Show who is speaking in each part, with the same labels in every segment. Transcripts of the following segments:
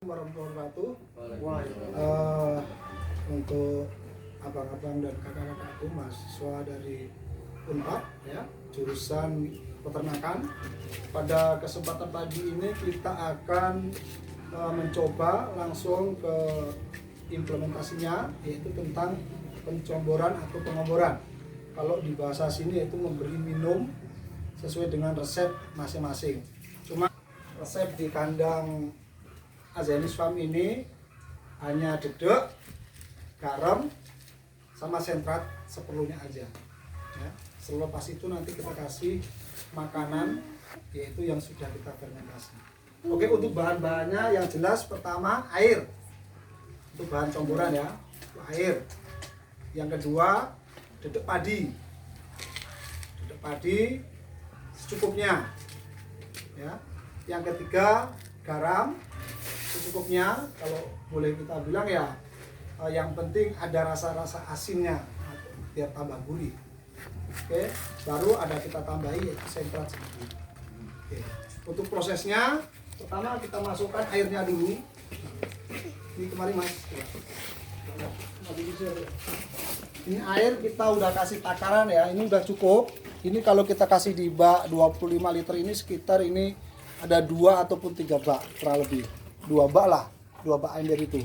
Speaker 1: Warahmatullahi wabarakatuh. Untuk abang-abang dan kakak-kakakku mahasiswa dari Unpad ya, jurusan peternakan. Pada kesempatan pagi ini kita akan mencoba langsung ke implementasinya, yaitu tentang pencomboran atau pengoboran. Kalau di bahasa sini yaitu memberi minum sesuai dengan resep masing-masing. Cuma resep di kandang Azenis Farm ini hanya dedek, garam, sama sentrat seperlunya aja. Ya. Selepas itu nanti kita kasih makanan, yaitu yang sudah kita fermentasi. Oke, untuk bahan-bahannya yang jelas pertama air. Untuk bahan comboran ya, air. Yang kedua dedek padi. Dedek padi secukupnya. Ya. Yang ketiga garam secukupnya, kalau boleh kita bilang ya, yang penting ada rasa-rasa asinnya biar tambah gurih. Oke, baru ada kita tambahi yaitu sentrat sedikit. Oke, untuk prosesnya pertama kita masukkan airnya dulu. Ini kemarin mas. Ini air kita udah kasih takaran ya, ini udah cukup. Ini kalau kita kasih di bak 25 liter ini sekitar ini ada 2 ataupun 3 bak kurang lebih. 2 bak lah, 2 bak ember itu.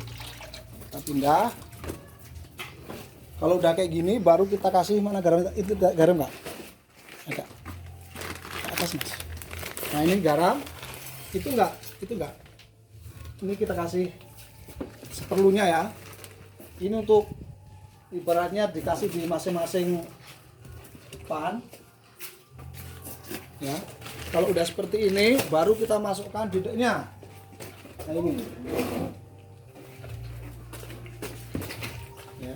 Speaker 1: Kita pindah. Kalau udah kayak gini baru kita kasih mana garam, itu garam nggak? Ada. Atas mas. Nah ini garam, itu enggak. Ini kita kasih seperlunya ya. Ini untuk ibaratnya dikasih di masing-masing pan. Ya. Kalau udah seperti ini baru kita masukkan dedeknya. Nah ini ya,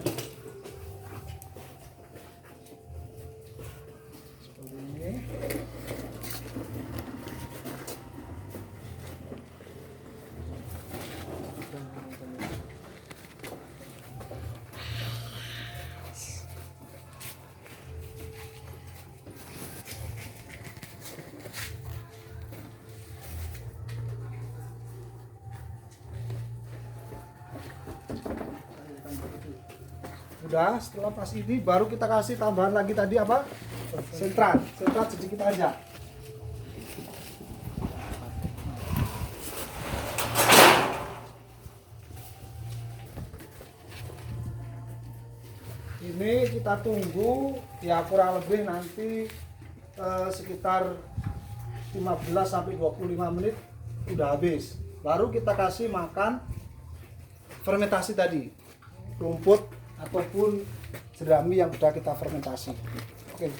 Speaker 1: seperti ini. Udah, setelah pas ini baru kita kasih tambahan lagi tadi apa? Sentrat sedikit aja. Ini kita tunggu ya kurang lebih nanti sekitar 15 sampai 25 menit udah habis. Baru kita kasih makan fermentasi tadi, rumput ataupun jerami yang sudah kita fermentasi. Oke,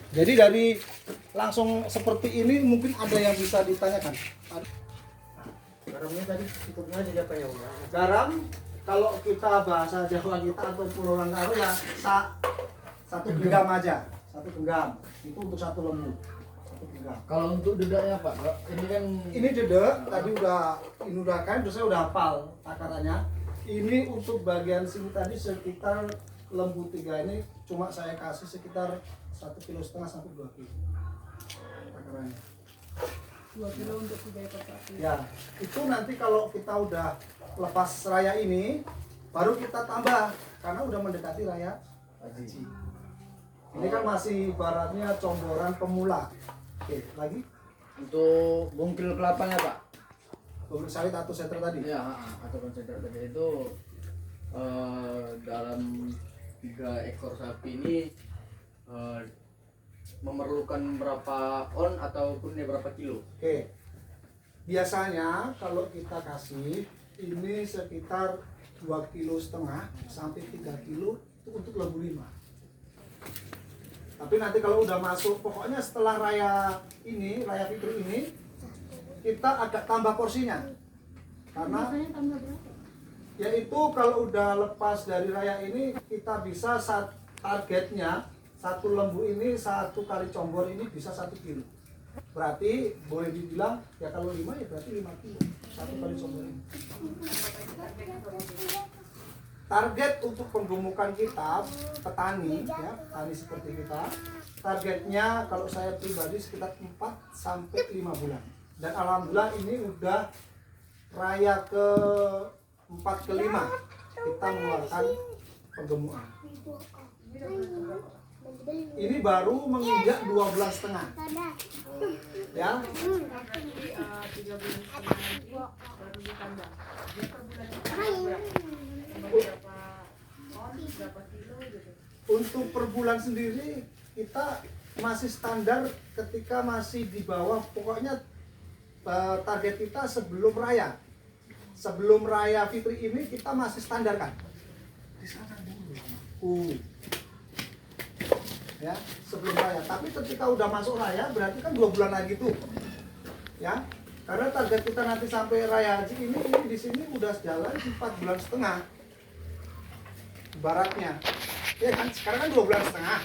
Speaker 1: jadi dari langsung seperti ini mungkin ada yang bisa ditanyakan.
Speaker 2: Garamnya tadi cukupnya aja apa ya?
Speaker 1: Garam kalau kita bahasa Jawa kita ataupun orang Karo ya 1 genggam aja, 1 genggam itu untuk 1 lembu. 1 genggam.
Speaker 2: Kalau untuk dedeknya Pak, ini kan
Speaker 1: Dedek tadi udah kan saya udah hafal takarannya. Ini untuk bagian sini tadi sekitar lembu 3 ini cuma saya kasih sekitar 1,5 kg sampai 2 kg takarannya.
Speaker 3: 2 kilo untuk 3 ekor sapi.
Speaker 1: Ya, itu nanti kalau kita udah lepas raya ini baru kita tambah karena udah mendekati raya haji. Ini kan masih ibaratnya comboran pemula. Oke, lagi
Speaker 2: untuk bungkil kelapanya Pak.
Speaker 1: bubur sawit atau senter tadi.
Speaker 2: Ya, atau konsentrat tadi itu dalam 3 ekor sapi ini memerlukan berapa on ataupun berapa kilo?
Speaker 1: Oke. Biasanya kalau kita kasih ini sekitar 2,5 kg sampai 3 kilo itu untuk lembu 5. Tapi nanti kalau udah masuk, pokoknya setelah raya Fitri ini kita agak tambah porsinya. Karena
Speaker 3: Biasanya tambah berapa?
Speaker 1: yaitu kalau udah lepas dari raya ini kita bisa targetnya 1 lembu ini 1 kali combor ini bisa 1 kilo. Berarti boleh dibilang ya kalau 5 ya berarti 5 kilo 1 kali combor ini. Target untuk penggemukan kita petani ya, petani seperti kita, targetnya kalau saya pribadi sekitar 4 sampai 5 bulan. Dan alhamdulillah ini udah raya ke 4 ke 5 kita mengeluarkan penggemukan. Ini baru menginjak 2 bulan setengah. Ya.
Speaker 3: Jadi 3 bulan setengah nanti baru ditambah. Dia per bulan berapa on, berapa kilo gitu.
Speaker 1: Untuk per bulan sendiri kita masih standar ketika masih di bawah, pokoknya target kita sebelum raya. Sebelum raya Fitri ini kita masih standar kan? Di sana dulu. Ya, sebelum raya. Tapi ketika udah masuk raya berarti kan 2 bulan lagi tuh. Ya. Karena target kita nanti sampai raya haji ini di sini udah jalan 4 bulan setengah. Baratnya. Ya kan sekarang kan 2 bulan setengah.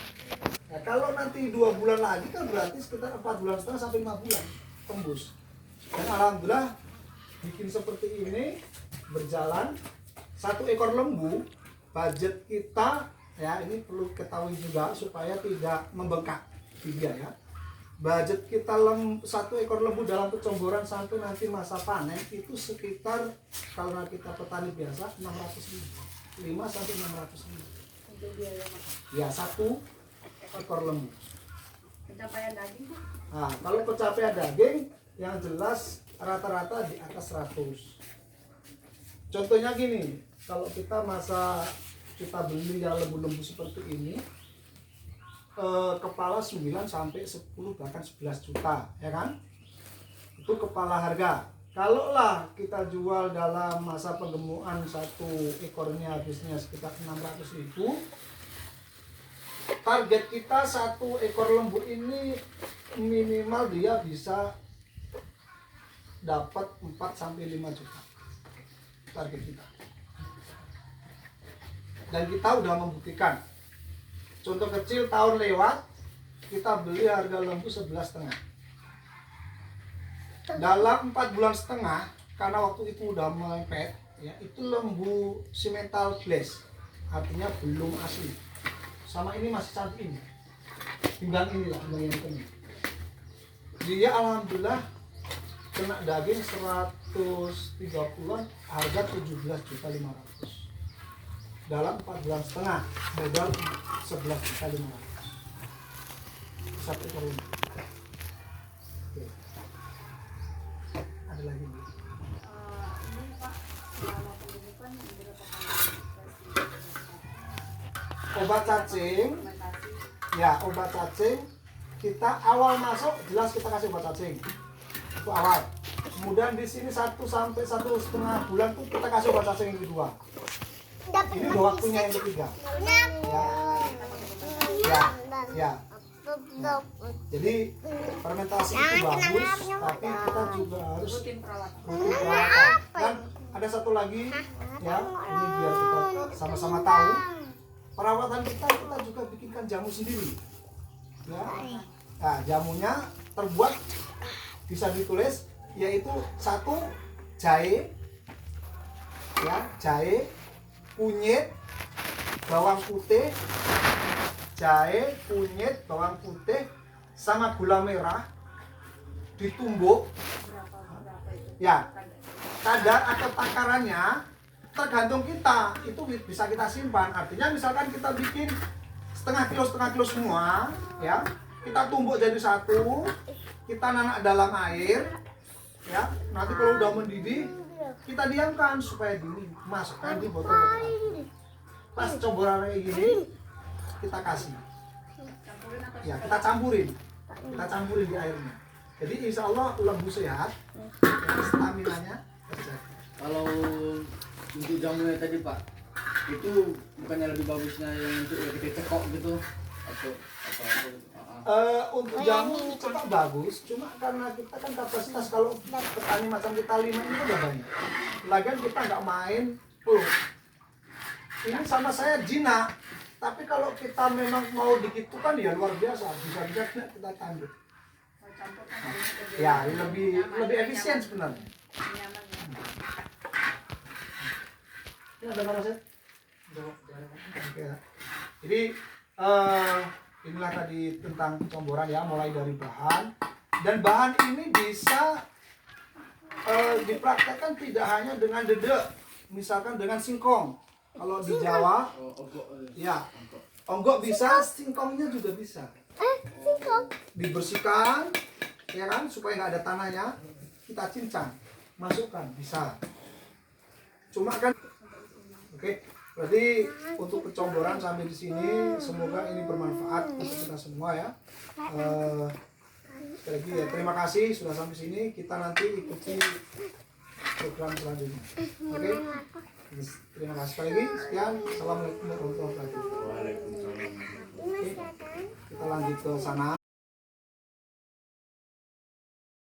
Speaker 1: Ya, kalau nanti 2 bulan lagi kan berarti sekitar 4 bulan setengah sampai 5 bulan tembus. Dan alhamdulillah bikin seperti ini berjalan. 1 ekor lembu budget kita ya, ini perlu ketahui juga supaya tidak membengkak dia ya. Budget kita 1 ekor lembu dalam kecomboran sampai nanti masa panen itu sekitar kalau kita petani biasa 600.000, 5 sampai 600.000.
Speaker 3: Untuk biaya makan.
Speaker 1: Ya, 1 ekor lembu.
Speaker 3: Pencapaian daging Bu?
Speaker 1: Nah, kalau pencapaian daging yang jelas rata-rata di atas 100. Contohnya gini, kalau kita kita beli yang lembu-lembu seperti ini, kepala 9 sampai 10 bahkan 11 juta, ya kan? Itu kepala harga. Kalau lah kita jual dalam masa penggemukan 1 ekornya habisnya sekitar 600.000, target kita 1 ekor lembu ini minimal dia bisa dapat 4 sampai 5 juta. Target kita. Dan kita udah membuktikan. Contoh kecil tahun lewat kita beli harga lembu 11,5. Dalam 4 bulan setengah, karena waktu itu udah mepet, ya, itu lembu simental glass, artinya belum asli. Sama ini masih cantik ini. Timbang inilah, timbang yang ini. Dia alhamdulillah kena daging 130-an, harga 17.500.000. Dalam 4 bulan setengah, modal 11.500.000. 1 ekor lembu. Oke. Ada lagi Bu?
Speaker 3: Ini Pak, selama penggemukan berapa kali
Speaker 1: Obat cacing,
Speaker 3: fermentasi?
Speaker 1: ya obat cacing kita awal masuk jelas kita kasih obat cacing itu awal. Kemudian di sini 1 sampai 1,5 bulan tuh kita kasih obat cacing yang kedua. Ini udah waktunya yang ketiga. Ya. Jadi fermentasi itu bagus, tapi kita juga harus
Speaker 3: Rutin perawatan.
Speaker 1: rutin perawatan. Dan ada satu lagi, ya, ini biar kita sama-sama tahu. Perawatan kita juga bikinkan jamu sendiri. Ya. Nah, jamunya terbuat bisa ditulis yaitu 1 jahe, ya, jahe, kunyit, bawang putih, jahe, kunyit, bawang putih, sama gula merah ditumbuk.
Speaker 3: Berapa itu?
Speaker 1: Ya, kadar atau takarannya tergantung kita, itu bisa kita simpan. Artinya misalkan kita bikin setengah kilo semua, ya, kita tumbuk jadi 1, kita nanak dalam air, ya. Nanti kalau udah mendidih kita diamkan supaya dingin, masukkan di botol. Pas comboran kayak gini kita kasih,
Speaker 3: Campurin atau
Speaker 1: ya, kita campurin di airnya. Jadi insya Allah lembu sehat, stamina-nya terjaga.
Speaker 2: Kalau untuk jamunya tadi Pak, itu bukannya lebih bagusnya yang untuk ya kita cekok gitu atau apa?
Speaker 1: Untuk jamu cepat bagus, cuma karena kita kan kapasitas kalau petani macam kita 5 ini udah banyak. Lagian kita nggak main full. Ini sama saya jinak, tapi kalau kita memang mau digitukan ya luar biasa, bisa kita tanduk.
Speaker 3: mau campur kan lebih
Speaker 1: Ya lebih efisien sebenarnya.
Speaker 3: nyaman ya.
Speaker 1: Ini ada mana sih? Oke. Jadi inilah tadi tentang comboran ya, mulai dari bahan, dan bahan ini bisa dipraktekkan tidak hanya dengan dedek, misalkan dengan singkong. Kalau di Jawa,
Speaker 2: Oh, ogok.
Speaker 1: ya, onggok bisa, singkongnya juga bisa. Dibersihkan, ya kan, supaya nggak ada tanahnya, kita cincang, masukkan, bisa. Cuma kan, oke, berarti untuk pencomboran sampai di sini, semoga ini bermanfaat untuk kita semua ya. Sekali lagi ya, terima kasih sudah sampai sini. Kita nanti ikuti program selanjutnya. Oke, terima kasih sekali lagi. Sekian, assalamualaikum warahmatullahi wabarakatuh.
Speaker 2: Waalaikumsalam.
Speaker 1: Oke, kita lanjut ke sana.